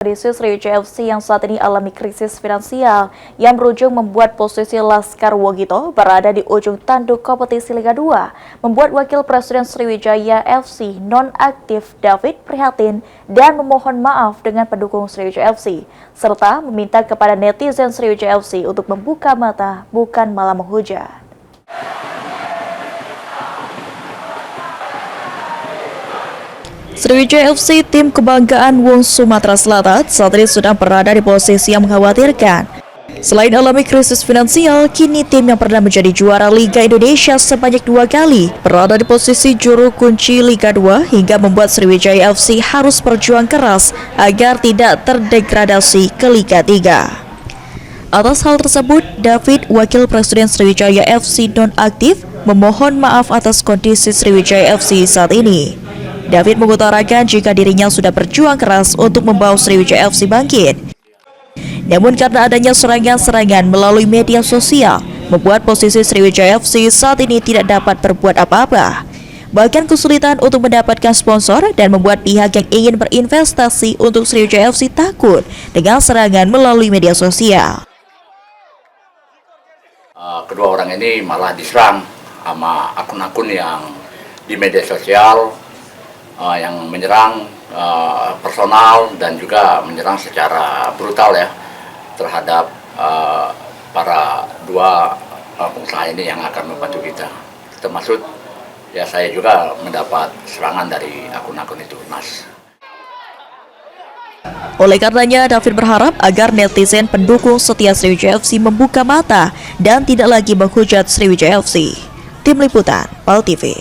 Kondisi Sriwijaya FC yang saat ini alami krisis finansial yang berujung membuat posisi Laskar Wogito berada di ujung tanduk kompetisi Liga 2, membuat Wakil Presiden Sriwijaya FC nonaktif David prihatin dan memohon maaf dengan pendukung Sriwijaya FC, serta meminta kepada netizen Sriwijaya FC untuk membuka mata bukan malah menghujat. Sriwijaya FC, tim kebanggaan Wong Sumatera Selatan, saat ini sedang berada di posisi yang mengkhawatirkan. Selain alami krisis finansial, kini tim yang pernah menjadi juara Liga Indonesia sebanyak 2 kali berada di posisi juru kunci Liga 2 hingga membuat Sriwijaya FC harus berjuang keras agar tidak terdegradasi ke Liga 3. Atas hal tersebut, David, Wakil Presiden Sriwijaya FC nonaktif, memohon maaf atas kondisi Sriwijaya FC saat ini. David mengutarakan jika dirinya sudah berjuang keras untuk membawa Sriwijaya FC bangkit. Namun karena adanya serangan-serangan melalui media sosial, membuat posisi Sriwijaya FC saat ini tidak dapat berbuat apa-apa. Bahkan kesulitan untuk mendapatkan sponsor dan membuat pihak yang ingin berinvestasi untuk Sriwijaya FC takut dengan serangan melalui media sosial. Kedua orang ini malah diserang sama akun-akun yang di media sosial yang menyerang personal dan juga menyerang secara brutal ya terhadap para dua pengusaha ini yang akan membantu kita. Termasuk ya saya juga mendapat serangan dari akun-akun itu, Mas. Oleh karenanya, David berharap agar netizen pendukung setia Sriwijaya FC membuka mata dan tidak lagi menghujat Sriwijaya FC. Tim Liputan, PAL TV.